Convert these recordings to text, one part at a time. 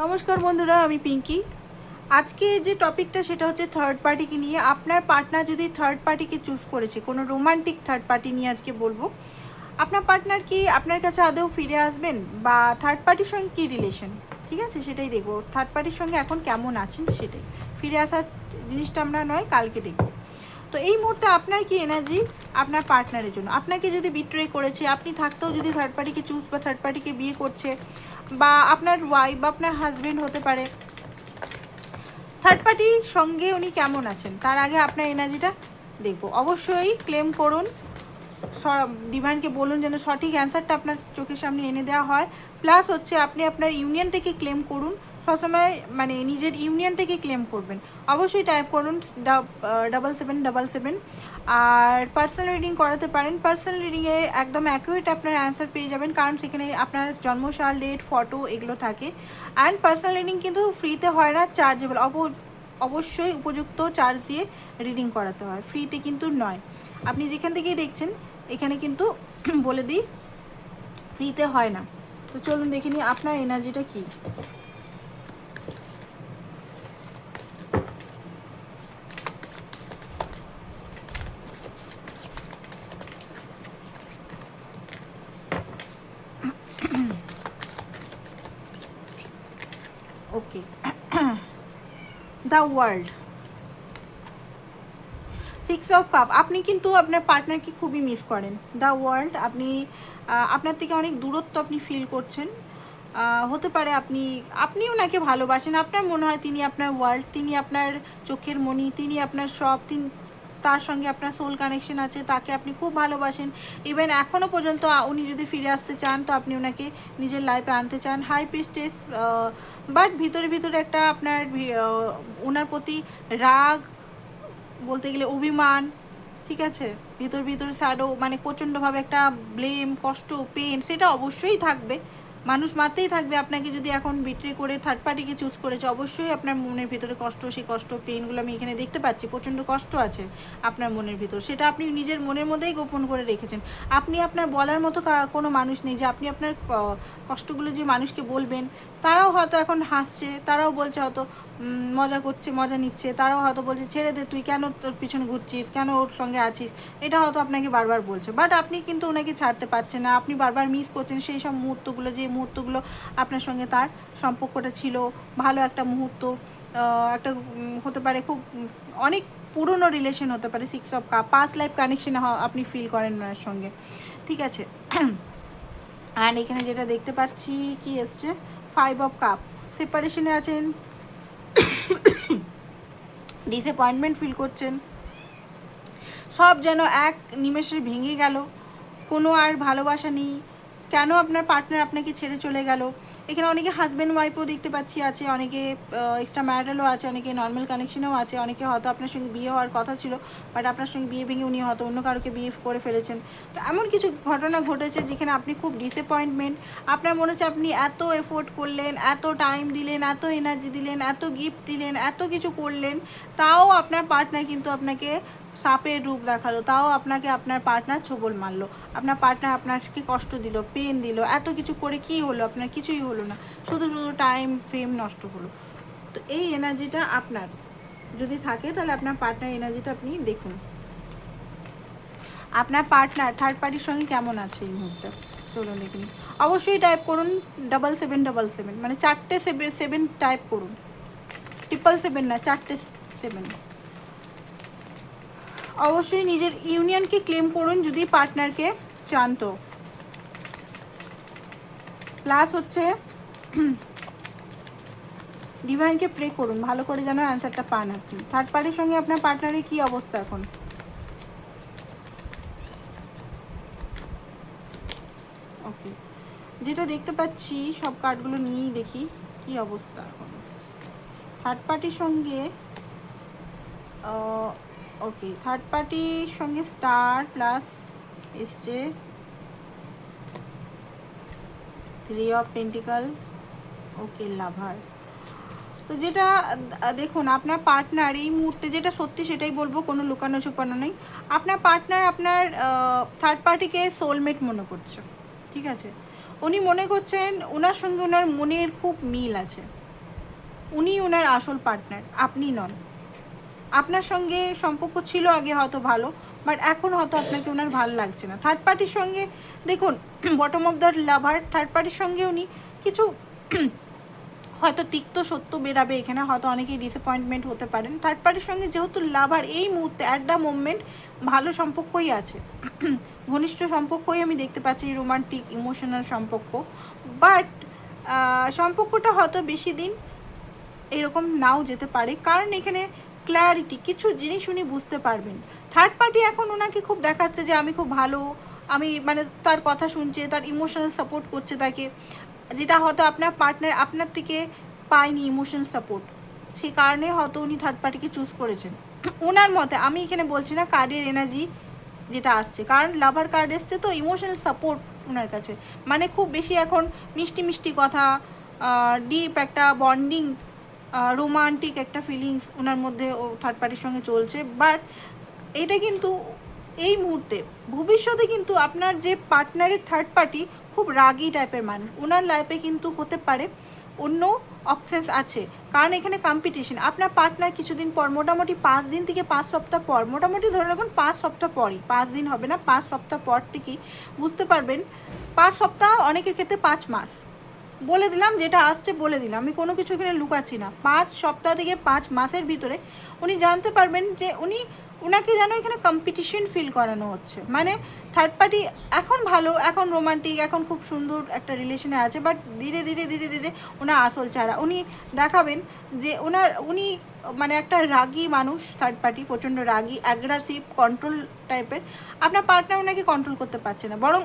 নমস্কার বন্ধুরা, আমি পিঙ্কি। আজকে যে টপিকটা সেটা হচ্ছে থার্ড পার্টিকে নিয়ে। আপনার পার্টনার যদি থার্ড পার্টিকে চুজ করেছে, কোনো রোমান্টিক থার্ড পার্টি নিয়ে আজকে বলবো। আপনার পার্টনার কি আপনার কাছে আদৌ ফিরে আসবেন, বা থার্ড পার্টির সঙ্গে কী রিলেশন, ঠিক আছে, সেটাই দেখবো। থার্ড পার্টির সঙ্গে এখন কেমন আছেন সেটাই, ফিরে আসার জিনিসটা আমরা নয় কালকে দেখবো। তো এই মুহূর্তে আপনার কি এনার্জি আপনার পার্টনারের জন্য? আপনাকে যদি বিট্রে করেছে, আপনি থাকতেও যদি থার্ড পার্টিকে চুজ বা থার্ড পার্টিকে বিয়ে করছে, বা আপনার ওয়াইফ বা আপনার হাজব্যান্ড হতে পারে, থার্ড পার্টির সঙ্গে উনি কেমন আছেন তার আগে আপনার এনার্জিটা দেখবো। অবশ্যই ক্লেম করুন, ডিভাইনকে বলুন যেন সঠিক অ্যান্সারটা আপনার চোখের সামনে এনে দেওয়া হয়। প্লাস হচ্ছে আপনি আপনার ইউনিয়নটাকে ক্লেম করুন, সবসময় মানে নিজের ইউনিয়নটাকে ক্লেম করবেন। অবশ্যই টাইপ করুন 7777। আর পার্সোনাল রিডিং করাতে পারেন, পার্সোনাল রিডিংয়ে একদম অ্যাকুরেট আপনার অ্যান্সার পেয়ে যাবেন, কারণ সেখানে আপনার জন্মসাল, ডেট, ফটো এগুলো থাকে। অ্যান্ড পার্সোনাল রিডিং কিন্তু ফ্রিতে হয় না, চার্জেবল। অবশ্যই উপযুক্ত চার্জ দিয়ে রিডিং করাতে হয়, ফ্রিতে কিন্তু নয়। আপনি যেখান থেকেই দেখছেন এখানে কিন্তু বলে দিই ফ্রিতে হয় না। তো চলুন দেখে নিই আপনার এনার্জিটা কী। ওকে, দ্য ওয়ার্ল্ড, 6 অফ কাপ। আপনি কিন্তু আপনার পার্টনারকে খুবই মিস করেন। দ্য ওয়ার্ল্ড, আপনি আপনার থেকে অনেক দূরত্ব আপনি ফিল করছেন। হতে পারে আপনি ওনাকে ভালোবাসেন, আপনার মনে হয় তিনি আপনার ওয়ার্ল্ড, তিনি আপনার চোখের মণি, তিনি আপনার সব, তার সঙ্গে আপনার সোল কানেকশন আছে, তাকে আপনি খুব ভালোবাসেন। ইভেন এখনও পর্যন্ত উনি যদি ফিরে আসতে চান তো আপনি ওনাকে নিজের লাইফে আনতে চান। হাই প্রিস্টেস, বাট ভিতরে ভিতরে একটা আপনার ওনার প্রতি রাগ, বলতে গেলে অভিমান, ঠিক আছে, ভিতর স্যাডো, মানে প্রচণ্ডভাবে একটা ব্লেম, কষ্ট, পেন, সেটা অবশ্যই থাকবে। মানুষ মাত্রেই থাকবে। আপনাকে যদি এখন বিট্রে করে থার্ড পার্টিকে চুজ করেছে, অবশ্যই আপনার মনের ভিতরে কষ্ট, সেই কষ্ট, পেনগুলো আমি এখানে দেখতে পাচ্ছি। প্রচণ্ড কষ্ট আছে আপনার মনের ভিতর, সেটা আপনি নিজের মনের মধ্যেই গোপন করে রেখেছেন। আপনি আপনার বলার মতো কোনো মানুষ নেই যে আপনি আপনার কষ্টগুলো যে মানুষকে বলবেন। তারাও হয়তো এখন হাসছে, তারাও বলছে হয়তো মজা করছে, মজা নিচ্ছে, তারাও হয়তো বলছে ছেড়ে দে, তুই কেন তোর পিছনে ঘুরছিস, কেন ওর সঙ্গে আছিস, এটা হয়তো আপনাকে বারবার বলছে। বাট আপনি কিন্তু ওনাকে ছাড়তে পারছেন না, আপনি বারবার মিস করছেন সেই সব মুহূর্তগুলো, যে মুহূর্তগুলো আপনার সঙ্গে তার সম্পর্কটা ছিল ভালো একটা মুহূর্ত। একটা হতে পারে খুব অনেক পুরনো রিলেশন হতে পারে। 6 of cup, past life connection আপনি ফিল করেন ওনার সঙ্গে, ঠিক আছে। অ্যান্ড এখানে যেটা দেখতে পাচ্ছি কি এসছে, 5 অফ কাপ, সেপারেশনে আছেন, ডিসঅ্যাপয়েন্টমেন্ট ফিল করছেন, সব যেন এক নিমেষে ভেঙে গেল, কোনো আর ভালোবাসা নেই। কেন আপনার পার্টনার আপনাকে ছেড়ে চলে গেল? এখানে অনেকে হাজব্যান্ড ওয়াইফও দেখতে পাচ্ছি আছে, অনেকে এক্সট্রা ম্যারিটালও আছে, অনেকে নর্মাল কানেকশনেও আছে, অনেকে হয়তো আপনার সঙ্গে বিয়ে হওয়ার কথা ছিল, বাট আপনার সঙ্গে বিয়ে ভেঙে উনি হয়তো অন্য কারোকে বিয়ে করে ফেলেছেন। তো এমন কিছু ঘটনা ঘটেছে যেখানে আপনি খুব ডিসঅ্যাপয়েন্টমেন্ট। আপনার মনে হচ্ছে আপনি এত এফোর্ট করলেন, এত টাইম দিলেন, এত এনার্জি দিলেন, এত গিফট দিলেন, এত কিছু করলেন, তাও আপনার পার্টনার কিন্তু আপনাকে সাপের রূপ দেখালো, তাও আপনাকে আপনার পার্টনার ছোবল মারলো, আপনার পার্টনার আপনাকে কষ্ট দিল, পেন দিল, এত কিছু করে কি হলো? আপনার কিছুই হলো না, শুধু শুধু টাইম ফেম নষ্ট হলো। তো এই এনার্জিটা আপনার যদি থাকে তাহলে আপনার পার্টনার এনার্জিটা আপনি দেখুন। আপনার পার্টনার থার্ড পার্টির সঙ্গে কেমন আছে এই মুহূর্তে, চলুন দেখুন। অবশ্যই টাইপ করুন 7777, মানে 4টে 7 টাইপ করুন, 777 না, 4টে 7। অবশ্যই নিজের ইউনিয়নকে ক্লেম করুন যদি পার্টনারকে চান তো। প্লাস হচ্ছে ডিভাইনকে প্রে করুন ভালো করে যেন অ্যান্সারটা পান আপনি। থার্ড পার্টির সঙ্গে আপনার পার্টনারের কী অবস্থা এখন? ওকে, যেটা দেখতে পাচ্ছি সব কার্ডগুলো নিয়েই দেখি কি অবস্থা এখন থার্ড পার্টির সঙ্গে। ওকে, থার্ড পার্টির সঙ্গে স্টার প্লাস এসছে 3 অফ পেন্টিকাল। ওকে, লাভার। তো যেটা দেখুন, আপনার পার্টনার এই মুহূর্তে যেটা সত্যি সেটাই বলবো, কোনো লুকানো ছুপানো নেই। আপনার পার্টনার আপনার থার্ড পার্টিকে সোলমেট মনে করছে, ঠিক আছে। উনি মনে করছেন ওনার সঙ্গে ওনার মনের খুব মিল আছে, উনি ওনার আসল পার্টনার, আপনি নন। আপনার সঙ্গে সম্পর্ক ছিল আগে হয়তো ভালো, বাট এখন হয়তো আপনাকে ওনার ভালো লাগছে না। থার্ড পার্টির সঙ্গে দেখুন, bottom of the lover, third পার্টির সঙ্গে উনি কিছু হয়তো তিক্ত সত্য বেরাবে এখানে, হয়তো অনেকেই ডিসঅ্যাপয়েন্টমেন্ট হতে পারেন। থার্ড পার্টির সঙ্গে যেহেতু লাভার এই মুহূর্তে অ্যাট দ্য মোমেন্ট ভালো সম্পর্কই আছে, ঘনিষ্ঠ সম্পর্কই আমি দেখতে পাচ্ছি, রোমান্টিক ইমোশনাল সম্পর্ক। বাট সম্পর্কটা হয়তো বেশি দিন এরকম নাও যেতে পারে, কারণ এখানে ক্ল্যারিটি কিছু জিনিস উনি বুঝতে পারবেন। থার্ড পার্টি এখন ওনাকে খুব দেখাচ্ছে যে আমি খুব ভালো, আমি মানে তার কথা শুনছে, তার ইমোশনাল সাপোর্ট করছে তাকে, যেটা হয়তো আপনার পার্টনার আপনার থেকে পায়নি ইমোশনাল সাপোর্ট, সেই কারণে হয়তো উনি থার্ড পার্টিকে চুজ করেছেন ওনার মতে। আমি এখানে বলছি না কার্ডের এনার্জি যেটা আসছে, কারণ লাভার কার্ড এসছে তো ইমোশনাল সাপোর্ট ওনার কাছে, মানে খুব বেশি এখন মিষ্টি মিষ্টি কথা, ডিপ একটা বন্ডিং, রোমান্টিক একটা ফিলিংস ওনার মধ্যে ও থার্ড পার্টির সঙ্গে চলছে। বাট এটা কিন্তু এই মুহূর্তে, ভবিষ্যতে কিন্তু আপনার যে পার্টনারের থার্ড পার্টি খুব রাগী টাইপের মানুষ, ওনার লাইফে কিন্তু হতে পারে অন্য অপশানস আছে, কারণ এখানে কম্পিটিশন। আপনার পার্টনার কিছুদিন পর, মোটামুটি 5 দিন থেকে 5 সপ্তাহ পর, মোটামুটি ধরে রাখুন 5 সপ্তাহ পরই, 5 দিন হবে না, 5 সপ্তাহ পর থেকেই বুঝতে পারবেন। 5 সপ্তাহ, অনেকের ক্ষেত্রে 5 মাস, বলে দিলাম যেটা আসছে বলে দিলাম, আমি কোনো কিছু এখানে লুকাচ্ছি না। 5 সপ্তাহ থেকে 5 মাসের ভিতরে উনি জানতে পারবেন যে ওনাকে যেন এখানে কম্পিটিশন ফিল করানো হচ্ছে, মানে থার্ড পার্টি এখন ভালো, এখন রোমান্টিক, এখন খুব সুন্দর একটা রিলেশনে আছে, বাট ধীরে ধীরে ধীরে ধীরে ওনার আসল চেহারা উনি দেখাবেন যে উনি মানে একটা রাগী মানুষ। থার্ড পার্টি প্রচণ্ড রাগী, অ্যাগ্রেসিভ, কন্ট্রোল টাইপের। আপনার পার্টনার ওনাকে কন্ট্রোল করতে পারছে না, বরং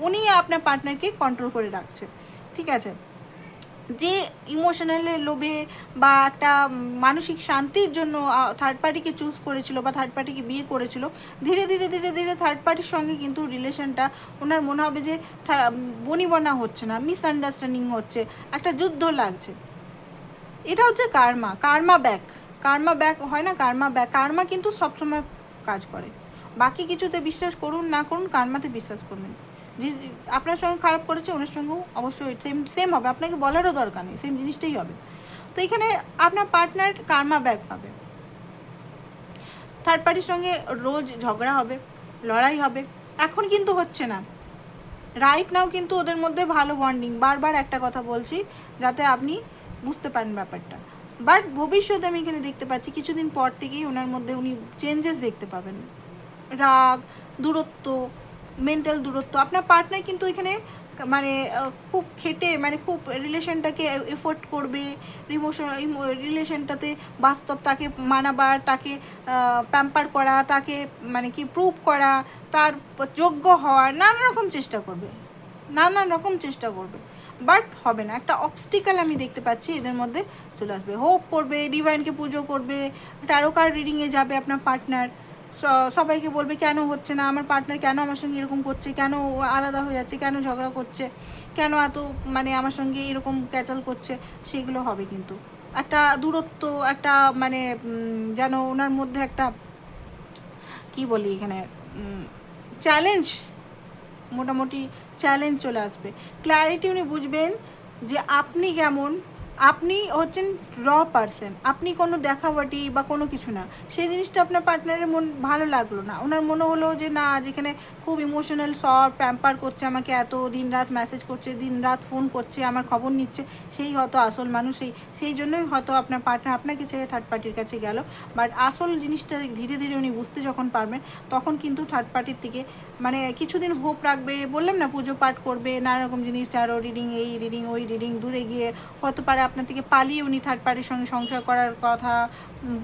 উনি আপনার পার্টনারকে কন্ট্রোল করে রাখছে, ঠিক আছে। যে ইমোশনালের লোভে বা একটা মানসিক শান্তির জন্য থার্ড পার্টিকে চুজ করেছিল বা থার্ড পার্টিকে বিয়ে করেছিল, ধীরে ধীরে ধীরে ধীরে থার্ড পার্টির সঙ্গে কিন্তু রিলেশনটা ওনার মনে হবে যে বনিবনা হচ্ছে না, মিসআন্ডারস্ট্যান্ডিং হচ্ছে, একটা যুদ্ধ লাগছে। এটা হচ্ছে কার্মা, কার্মা ব্যাক হয় না, কার্মা কিন্তু সবসময় কাজ করে। বাকি কিছুতে বিশ্বাস করুন না করুন, কার্মাতে বিশ্বাস করবেন। যে আপনার সঙ্গে খারাপ করেছে ওনার সঙ্গেও অবশ্যই সেম হবে, আপনাকে বলারও দরকার নেই, সেম জিনিসটাই হবে। তো এখানে আপনার পার্টনার কার্মা ব্যাক পাবে। থার্ড পার্টির সঙ্গে রোজ ঝগড়া হবে, লড়াই হবে, এখন কিন্তু হচ্ছে না, রাইট নাও কিন্তু ওদের মধ্যে ভালো বন্ডিং। বারবার একটা কথা বলছি যাতে আপনি বুঝতে পারেন ব্যাপারটা। বাট ভবিষ্যতে আমি এখানে দেখতে পাচ্ছি কিছুদিন পর থেকেই ওনার মধ্যে উনি চেঞ্জেস দেখতে পাবেন, রাগ, দূরত্ব, মেন্টাল দূরত্ব। আপনার পার্টনার কিন্তু এখানে মানে খুব খেটে, মানে খুব রিলেশনটাকে এফোর্ট করবে, রিলেশনটাতে বাস্তব তাকে মানাবার, তাকে প্যাম্পার করা, তাকে মানে কি প্রুভ করা, তার যোগ্য হওয়ার নানান রকম চেষ্টা করবে। বাট হবে না, একটা অবস্টিকাল আমি দেখতে পাচ্ছি এদের মধ্যে চলে আসবে। হোপ করবে, ডিভাইনকে পুজো করবে, ট্যারো কার্ড রিডিংয়ে যাবে আপনার পার্টনার, সবাইকে বলবে কেন হচ্ছে না, আমার পার্টনার কেন আমার সঙ্গে এরকম করছে, কেন আলাদা হয়ে যাচ্ছে, কেন ঝগড়া করছে, কেন এত মানে আমার সঙ্গে এরকম ক্যাচাল করছে, সেগুলো হবে। কিন্তু একটা দূরত্ব, একটা মানে যেন ওনার মধ্যে একটা কি বলি এখানে চ্যালেঞ্জ, মোটামুটি চ্যালেঞ্জ চলে আসবে। ক্ল্যারিটি উনি বুঝবেন যে আপনি কেমন, আপনি হচ্ছেন র পারসন, আপনি কোনো দেখাবাটি বা কোনো কিছু না। সেই জিনিসটা আপনার পার্টনারের ভালো লাগলো না, ওনার মনে হলো যে না, যেখানে খুব ইমোশনাল সব প্যাম্পার করছে আমাকে, এত দিন রাত মেসেজ করছে, দিন রাত ফোন করছে, আমার খবর নিচ্ছে, সেই হয়তো আসল মানুষ। সেই জন্যই হয়তো আপনার পার্টনার আপনাকে ছেড়ে থার্ড পার্টির কাছে গেল। বাট আসল জিনিসটা ধীরে ধীরে উনি বুঝতে যখন পারবেন, তখন কিন্তু থার্ড পার্টির থেকে মানে কিছুদিন হোপ রাখবে। বললাম না, পুজো পাঠ করবে, নানা রকম জিনিস, ট্যারো রিডিং, এই রিডিং ওই রিডিং, দূরে গিয়ে হতে পারে আপনার থেকে পালিয়ে উনি থার্ড পার্টির সঙ্গে সংসার করার কথা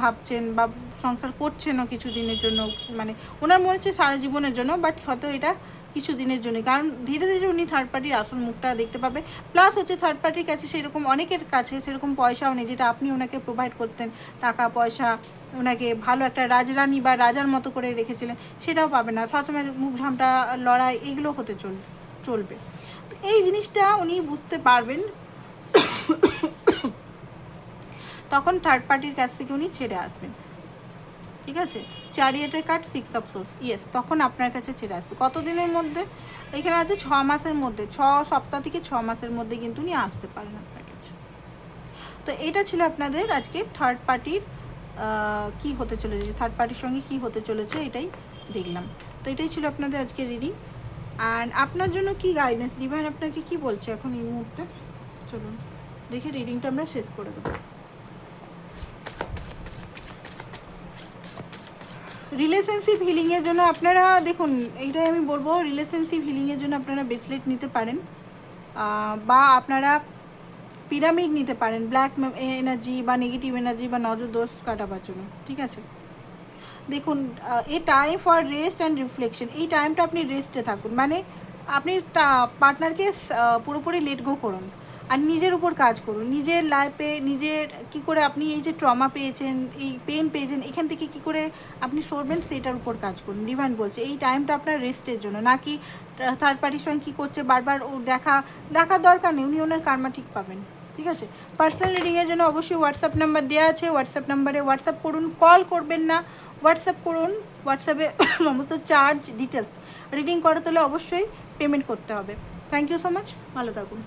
ভাবছেন বা সংসার করছেনও কিছুদিনের জন্য, মানে ওনার মনে হচ্ছে সারা জীবনের জন্য, বাট হয়তো এটা কিছুদিনের জন্য, কারণ ধীরে ধীরে উনি থার্ড পার্টির আসল মুখটা দেখতে পাবে। প্লাস হচ্ছে থার্ড পার্টির কাছে সেরকম, অনেকের কাছে সেরকম পয়সাও নেই যেটা আপনি ওনাকে প্রোভাইড করতেন, টাকা পয়সা, ওনাকে ভালো একটা রাজরানী বা রাজার মতো করে রেখেছিলেন, সেটাও পাবে না। সবসময় মুখ ঝামটা, লড়াই, এগুলো হতে চলবে। তো এই জিনিসটা উনি বুঝতে পারবেন, তখন থার্ড পার্টির কাছ থেকে উনি ছেড়ে আসবেন, ঠিক আছে। চ্যারিয়টের কার্ড, 6 অফ সোর্স, ইয়েস, তখন আপনার কাছে ছেড়ে আসবে। কতদিনের মধ্যে? এখানে আছে 6 মাসের মধ্যে, 6 সপ্তাহ থেকে 6 মাসের মধ্যে কিন্তু উনি আসতে পারেন আপনার কাছে। তো এটা ছিল আপনাদের আজকে থার্ড পার্টির কি হতে চলেছে, থার্ড পার্টির সঙ্গে কি হতে চলেছে এটাই দেখলাম। তো এটাই ছিল আপনাদের আজকে রিডিং। অ্যান্ড আপনার জন্য কি গাইডেন্স ডিভাইন আপনাকে কি বলছে এখন এই মুহূর্তে, চলুন দেখে রিডিংটা আমরা শেষ করে দেবো। রিলেশনশিপ হিলিংয়ের জন্য আপনারা দেখুন, এইটাই আমি বলবো, রিলেশনশিপ হিলিংয়ের জন্য আপনারা ব্রেসলেট নিতে পারেন, বা আপনারা পিরামিড নিতে পারেন ব্ল্যাক এনার্জি বা নেগেটিভ এনার্জি বা নজর দোষ কাটাবার জন্য, ঠিক আছে। দেখুন এ time for rest and reflection, এই টাইমটা আপনি রেস্টে থাকুন, মানে আপনি পার্টনারকে পুরোপুরি লেট গো করুন আর নিজের উপর কাজ করুন, নিজের লাইফে নিজের কি করে আপনি এই যে ট্রমা পেয়েছেন, এই পেন পেয়েছেন, এখান থেকে কি করে আপনি সরবেন সেটার উপর কাজ করুন। ডিভাইন বলছে এই টাইমটা আপনার রেস্টের জন্য, নাকি থার্ড পার্টির সঙ্গে কী করছে বারবার ও দেখার দরকার নেই, উনি ওনার কার্মা ঠিক পাবেন, ঠিক আছে। পার্সোনাল রিডিংয়ের জন্য অবশ্যই হোয়াটসঅ্যাপ নাম্বার দেওয়া আছে, হোয়াটসঅ্যাপ নাম্বারে হোয়াটসঅ্যাপ করুন, কল করবেন না, হোয়াটসঅ্যাপ করুন। হোয়াটসঅ্যাপে সমস্ত চার্জ ডিটেলস, রিডিং করাতে হলে অবশ্যই পেমেন্ট করতে হবে। থ্যাংক ইউ সো মাচ, ভালো থাকুন।